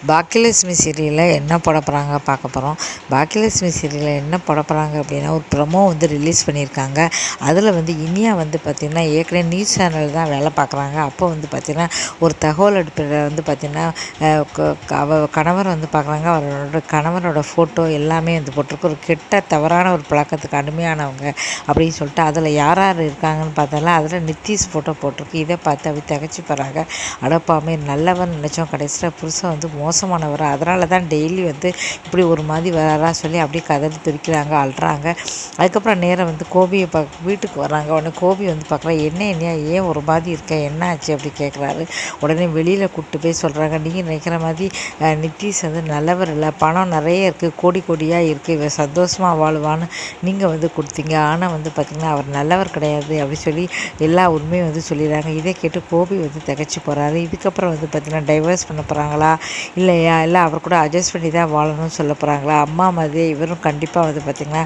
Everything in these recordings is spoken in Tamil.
பாக்கியலட்சுமி சீரியலில் என்ன போட போகிறாங்க பார்க்க போகிறோம். பாக்கியலட்சுமி சீரியலில் என்ன போட போகிறாங்க அப்படின்னா, ஒரு ப்ரொமோ ரிலீஸ் பண்ணியிருக்காங்க. அதில் இனியா பார்த்திங்கன்னா ஏற்கனவே நியூஸ் சேனல் தான் வேலை பார்க்குறாங்க. அப்போ பார்த்திங்கன்னா ஒரு தகவல் அடிப்படையில் பார்த்திங்கன்னா கணவர் பார்க்குறாங்க. அவரோட கணவரோட ஃபோட்டோ எல்லாமே போட்டிருக்கு. ஒரு கெட்ட தவறான ஒரு பழக்கத்துக்கு அடிமையானவங்க அப்படின்னு சொல்லிட்டு அதில் யார் யார் இருக்காங்கன்னு பார்த்தாலும் அதில் நித்தீஷ் ஃபோட்டோ போட்டிருக்கு. இதை பார்த்து அப்படி திகச்சு போகிறாங்க. அடப்பாமே நல்லவன் நினச்சோம், கடைசியில் புருஷன் மோசமானவர், அதனால தான் டெய்லி இப்படி ஒரு மாதிரி வராரா சொல்லி அப்படியே கதறி துடிக்கிறாங்க, அழுறாங்க. அதுக்கப்புறம் நேரம் கோபியை வீட்டுக்கு வராங்க. உடனே கோபி பார்க்குறா, என்ன ஏன் ஒரு மாதிரி இருக்க, என்ன ஆச்சு அப்படி கேட்குறாரு. உடனே வெளியில் கூப்பிட்டு போய் சொல்கிறாங்க, நீங்கள் நினைக்கிற மாதிரி நித்தீஷ் நல்லவர் இல்லை, பணம் நிறைய இருக்குது, கோடி கோடியாக இருக்குது, இவர் சந்தோஷமாக வாழ்வான்னு நீங்கள் கொடுத்தீங்க. ஆனால் பார்த்திங்கன்னா அவர் நல்லவர் கிடையாது அப்படி சொல்லி எல்லா உண்மையும் சொல்லிடுறாங்க. இதை கேட்டு கோபி திகச்சு போகிறாரு. இதுக்கப்புறம் பார்த்திங்கன்னா டைவர்ஸ் பண்ண போகிறாங்களா இல்லையா, இல்லை அவர் கூட அட்ஜஸ்ட் பண்ணி தான் வாழணும்னு சொல்ல போகிறாங்களா, அம்மா மாதிரியே இவரும் கண்டிப்பாக பார்த்திங்கன்னா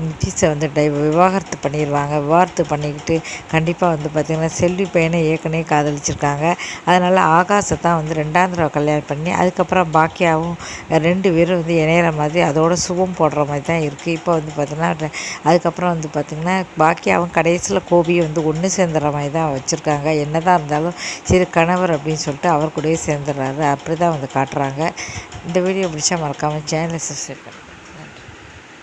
நித்தீஷை விவாகரத்து பண்ணிடுவாங்க. விவாகரத்து பண்ணிக்கிட்டு கண்டிப்பாக பார்த்திங்கன்னா செல்வி பையனை ஏற்கனவே காதலிச்சிருக்காங்க. அதனால் ஆகாஷை தான் ரெண்டாம் தடவை கல்யாணம் பண்ணி அதுக்கப்புறம் பாக்கியாவும் 2 பேரும் இணையிற மாதிரி அதோட சுபம் போடுற மாதிரி தான் இருக்குது. இப்போ பார்த்திங்கன்னா அதுக்கப்புறம் பார்த்திங்கன்னா பாக்கியாவும் கடைசியில் கோபியை ஒன்று சேர்ந்துற மாதிரி தான் வச்சுருக்காங்க. என்ன தான் இருந்தாலும் சரி கணவர் அப்படின்னு சொல்லிட்டு அவர் கூடவே சேர்ந்துடுறாரு. அப்படி தான் காட்டுறாங்க. இந்த வீடியோ பிடிச்சா மறக்காமல் சேனலை சப்ஸ்கிரைப் பண்ணுங்கள்.